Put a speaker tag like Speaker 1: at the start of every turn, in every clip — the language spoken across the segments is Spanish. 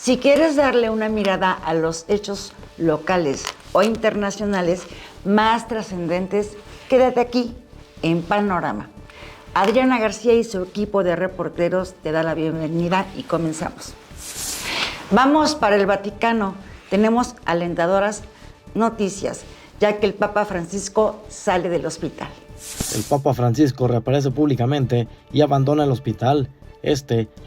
Speaker 1: Si quieres darle una mirada a los hechos locales o internacionales más trascendentes, quédate aquí en Panorama. Adriana García y su equipo de reporteros te da la bienvenida y comenzamos. Vamos para el Vaticano. Tenemos alentadoras noticias, ya que el Papa Francisco sale del hospital.
Speaker 2: El Papa Francisco reaparece públicamente y abandona el hospital.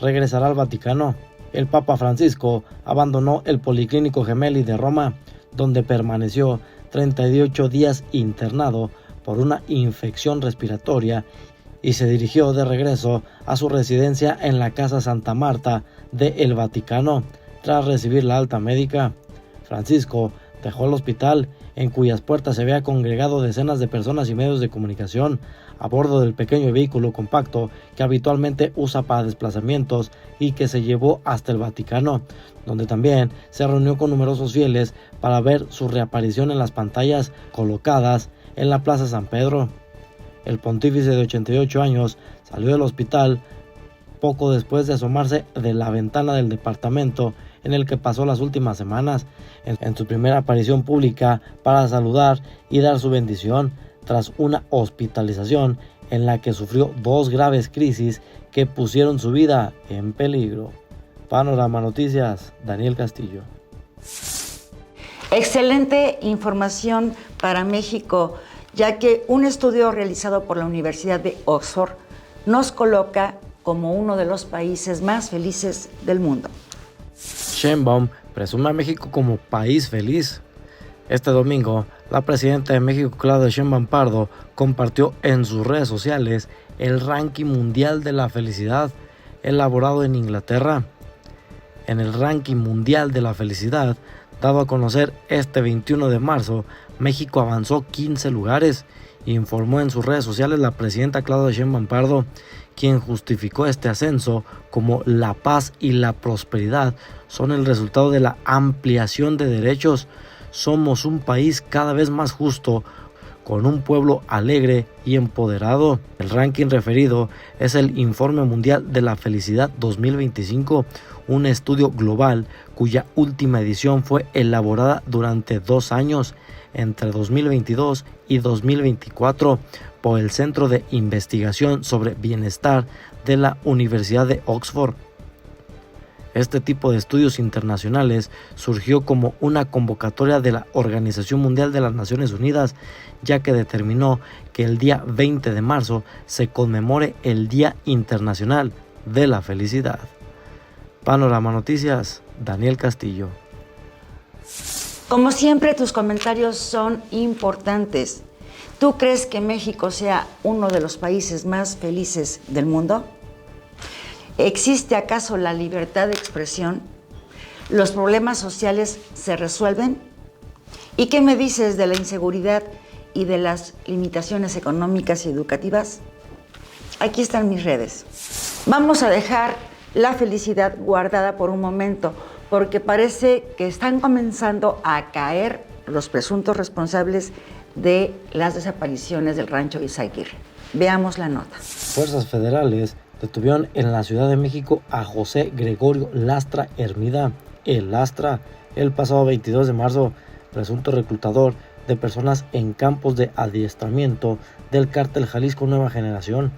Speaker 2: Regresará al Vaticano. El Papa Francisco abandonó el Policlínico Gemelli de Roma, donde permaneció 38 días internado por una infección respiratoria y se dirigió de regreso a su residencia en la Casa Santa Marta de El Vaticano, tras recibir la alta médica. Francisco dejó el hospital, en cuyas puertas se había congregado decenas de personas y medios de comunicación, a bordo del pequeño vehículo compacto que habitualmente usa para desplazamientos y que se llevó hasta el Vaticano, donde también se reunió con numerosos fieles para ver su reaparición en las pantallas colocadas en la Plaza San Pedro. El pontífice de 88 años salió del hospital poco después de asomarse de la ventana del departamento en el que pasó las últimas semanas, en su primera aparición pública para saludar y dar su bendición, tras una hospitalización en la que sufrió 2 graves crisis que pusieron su vida en peligro. Panorama Noticias, Daniel Castillo.
Speaker 1: Excelente información para México, ya que un estudio realizado por la Universidad de Oxford nos coloca como uno de los países más felices del mundo.
Speaker 2: Sheinbaum presume a México como país feliz. Este domingo, la presidenta de México, Claudia Sheinbaum Pardo, compartió en sus redes sociales el ranking mundial de la felicidad elaborado en Inglaterra. En el ranking mundial de la felicidad, dado a conocer este 21 de marzo, México avanzó 15 lugares, informó en sus redes sociales la presidenta Claudia Sheinbaum Pardo, quien justificó este ascenso como la paz y la prosperidad son el resultado de la ampliación de derechos. Somos un país cada vez más justo, con un pueblo alegre y empoderado. El ranking referido es el Informe Mundial de la Felicidad 2025, un estudio global cuya última edición fue elaborada durante 2 años, entre 2022 y 2024, por el Centro de Investigación sobre Bienestar de la Universidad de Oxford. Este tipo de estudios internacionales surgió como una convocatoria de la Organización Mundial de las Naciones Unidas, ya que determinó que el día 20 de marzo se conmemore el Día Internacional de la Felicidad. Panorama Noticias, Daniel Castillo.
Speaker 1: Como siempre, tus comentarios son importantes. ¿Tú crees que México sea uno de los países más felices del mundo? ¿Existe acaso la libertad de expresión? ¿Los problemas sociales se resuelven? ¿Y qué me dices de la inseguridad y de las limitaciones económicas y educativas? Aquí están mis redes. Vamos a dejar la felicidad guardada por un momento, porque parece que están comenzando a caer los presuntos responsables de las desapariciones del rancho Izaguirre. Veamos la nota.
Speaker 2: Fuerzas federales detuvieron en la Ciudad de México a José Gregorio Lastra Hermida, el Lastra, el pasado 22 de marzo, presunto reclutador de personas en campos de adiestramiento del cártel Jalisco Nueva Generación.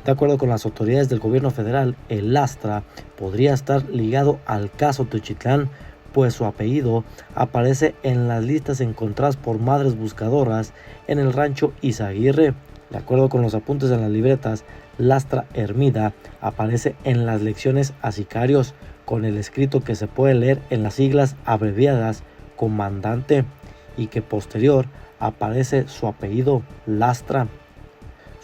Speaker 2: De acuerdo con las autoridades del gobierno federal, el Lastra podría estar ligado al caso Teochitlán, pues su apellido aparece en las listas encontradas por madres buscadoras en el rancho Izaguirre. De acuerdo con los apuntes en las libretas, Lastra Hermida aparece en las lecciones a sicarios con el escrito que se puede leer en las siglas abreviadas comandante, y que posterior aparece su apellido Lastra.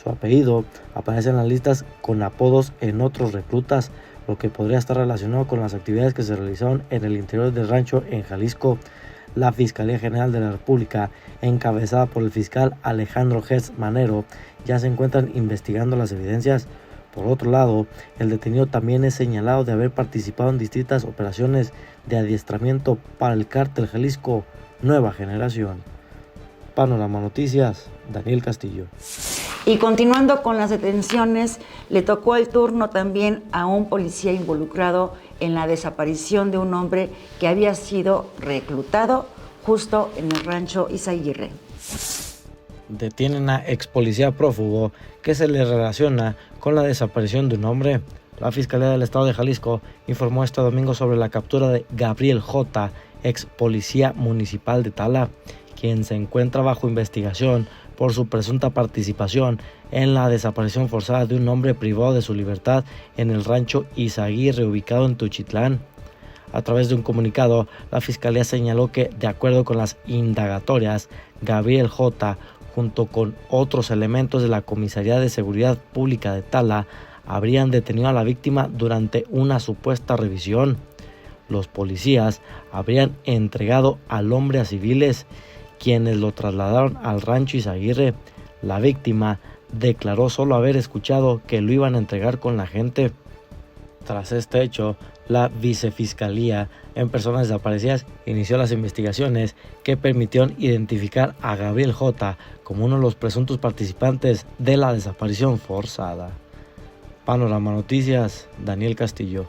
Speaker 2: Su apellido aparece en las listas con apodos en otros reclutas, lo que podría estar relacionado con las actividades que se realizaron en el interior del rancho en Jalisco. La Fiscalía General de la República, encabezada por el fiscal Alejandro Gertz Manero, ya se encuentran investigando las evidencias. Por otro lado, el detenido también es señalado de haber participado en distintas operaciones de adiestramiento para el cártel Jalisco Nueva Generación. Panorama Noticias, Daniel Castillo.
Speaker 1: Y continuando con las detenciones, le tocó el turno también a un policía involucrado en la desaparición de un hombre que había sido reclutado justo en el rancho Izaguirre.
Speaker 2: Detienen a ex policía prófugo que se le relaciona con la desaparición de un hombre. La Fiscalía del Estado de Jalisco informó este domingo sobre la captura de Gabriel J., ex policía municipal de Tala, quien se encuentra bajo investigación por su presunta participación en la desaparición forzada de un hombre privado de su libertad en el rancho Izaguirre, ubicado en Tuchitlán. A través de un comunicado, la Fiscalía señaló que, de acuerdo con las indagatorias, Gabriel J., junto con otros elementos de la Comisaría de Seguridad Pública de Tala, habrían detenido a la víctima durante una supuesta revisión. Los policías habrían entregado al hombre a civiles, quienes lo trasladaron al rancho Izaguirre. La víctima declaró solo haber escuchado que lo iban a entregar con la gente. Tras este hecho, la Vicefiscalía en Personas Desaparecidas inició las investigaciones que permitieron identificar a Gabriel J. como uno de los presuntos participantes de la desaparición forzada. Panorama Noticias, Daniel Castillo.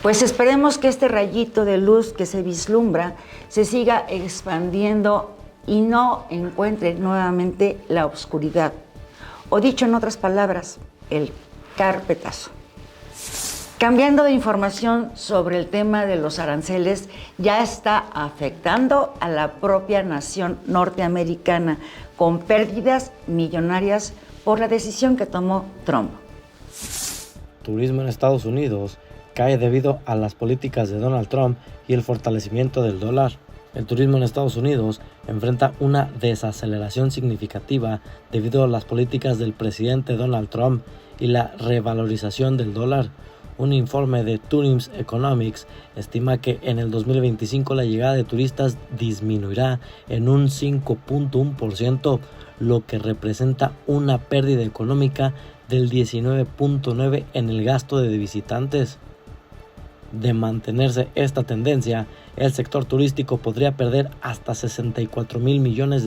Speaker 1: Pues esperemos que este rayito de luz que se vislumbra se siga expandiendo y no encuentre nuevamente la oscuridad. O dicho en otras palabras, el carpetazo. Cambiando de información sobre el tema de los aranceles, ya está afectando a la propia nación norteamericana con pérdidas millonarias por la decisión que tomó Trump.
Speaker 2: Turismo en Estados Unidos cae debido a las políticas de Donald Trump y el fortalecimiento del dólar. El turismo en Estados Unidos enfrenta una desaceleración significativa debido a las políticas del presidente Donald Trump y la revalorización del dólar. Un informe de Turims Economics estima que en el 2025 la llegada de turistas disminuirá en un 5.1%, lo que representa una pérdida económica del 19.9% en el gasto de visitantes. De mantenerse esta tendencia, el sector turístico podría perder hasta $64 mil millones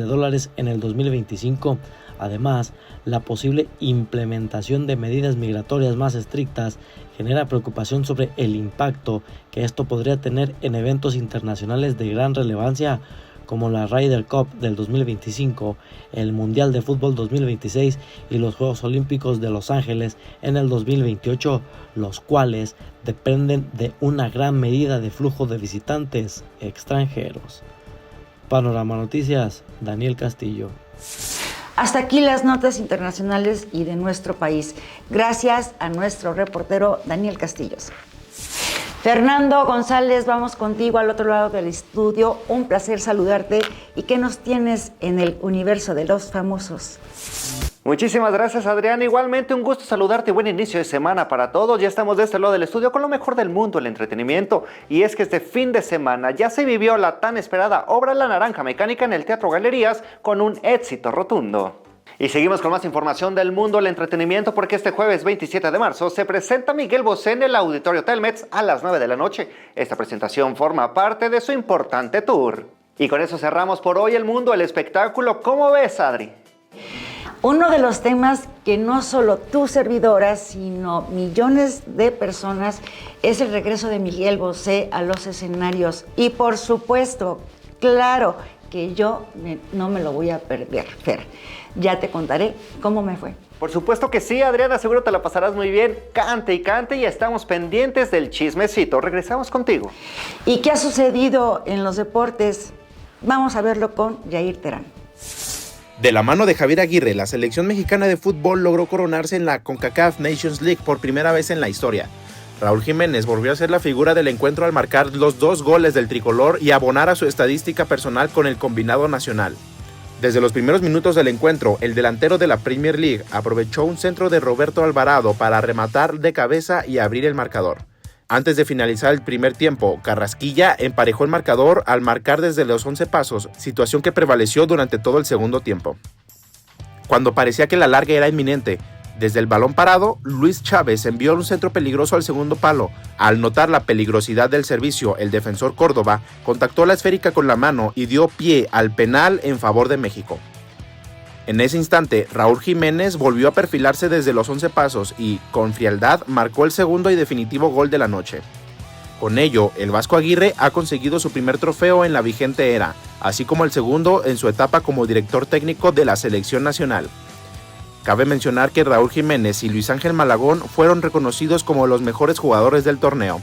Speaker 2: en el 2025. Además, la posible implementación de medidas migratorias más estrictas genera preocupación sobre el impacto que esto podría tener en eventos internacionales de gran relevancia, como la Ryder Cup del 2025, el Mundial de Fútbol 2026 y los Juegos Olímpicos de Los Ángeles en el 2028, los cuales dependen de una gran medida de flujo de visitantes extranjeros. Panorama Noticias, Daniel Castillo.
Speaker 1: Hasta aquí las notas internacionales y de nuestro país. Gracias a nuestro reportero Daniel Castillos. Fernando González, vamos contigo al otro lado del estudio. Un placer saludarte. ¿Y qué nos tienes en el universo de los famosos?
Speaker 3: Muchísimas gracias, Adriana. Igualmente un gusto saludarte. Buen inicio de semana para todos. Ya estamos de este lado del estudio con lo mejor del mundo, el entretenimiento. Y es que este fin de semana ya se vivió la tan esperada obra La Naranja Mecánica en el Teatro Galerías con un éxito rotundo. Y seguimos con más información del mundo del entretenimiento porque este jueves 27 de marzo se presenta Miguel Bosé en el Auditorio Telmex a las 9 de la noche. Esta presentación forma parte de su importante tour. Y con eso cerramos por hoy el mundo del espectáculo. ¿Cómo ves, Adri?
Speaker 1: Uno de los temas que no solo tu servidora, sino millones de personas, es el regreso de Miguel Bosé a los escenarios. Y por supuesto, claro que yo no me lo voy a perder, Fer. Ya te contaré cómo me fue.
Speaker 3: Por supuesto que sí, Adriana, seguro te la pasarás muy bien. Cante y cante y estamos pendientes del chismecito. Regresamos contigo.
Speaker 1: ¿Y qué ha sucedido en los deportes? Vamos a verlo con Yair Terán.
Speaker 4: De la mano de Javier Aguirre, la selección mexicana de fútbol logró coronarse en la CONCACAF Nations League por primera vez en la historia. Raúl Jiménez volvió a ser la figura del encuentro al marcar los 2 goles del tricolor y abonar a su estadística personal con el combinado nacional. Desde los primeros minutos del encuentro, el delantero de la Premier League aprovechó un centro de Roberto Alvarado para rematar de cabeza y abrir el marcador. Antes de finalizar el primer tiempo, Carrasquilla emparejó el marcador al marcar desde los 11 pasos, situación que prevaleció durante todo el segundo tiempo. Cuando parecía que la larga era inminente, desde el balón parado, Luis Chávez envió un centro peligroso al segundo palo. Al notar la peligrosidad del servicio, el defensor Córdoba contactó la esférica con la mano y dio pie al penal en favor de México. En ese instante, Raúl Jiménez volvió a perfilarse desde los 11 pasos y, con frialdad, marcó el segundo y definitivo gol de la noche. Con ello, el Vasco Aguirre ha conseguido su primer trofeo en la vigente era, así como el segundo en su etapa como director técnico de la selección nacional. Cabe mencionar que Raúl Jiménez y Luis Ángel Malagón fueron reconocidos como los mejores jugadores del torneo.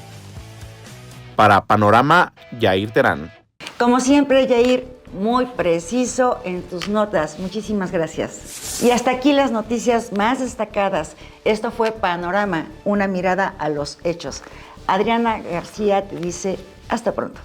Speaker 4: Para Panorama, Yair Terán.
Speaker 1: Como siempre, Yair, muy preciso en tus notas. Muchísimas gracias. Y hasta aquí las noticias más destacadas. Esto fue Panorama, una mirada a los hechos. Adriana García te dice hasta pronto.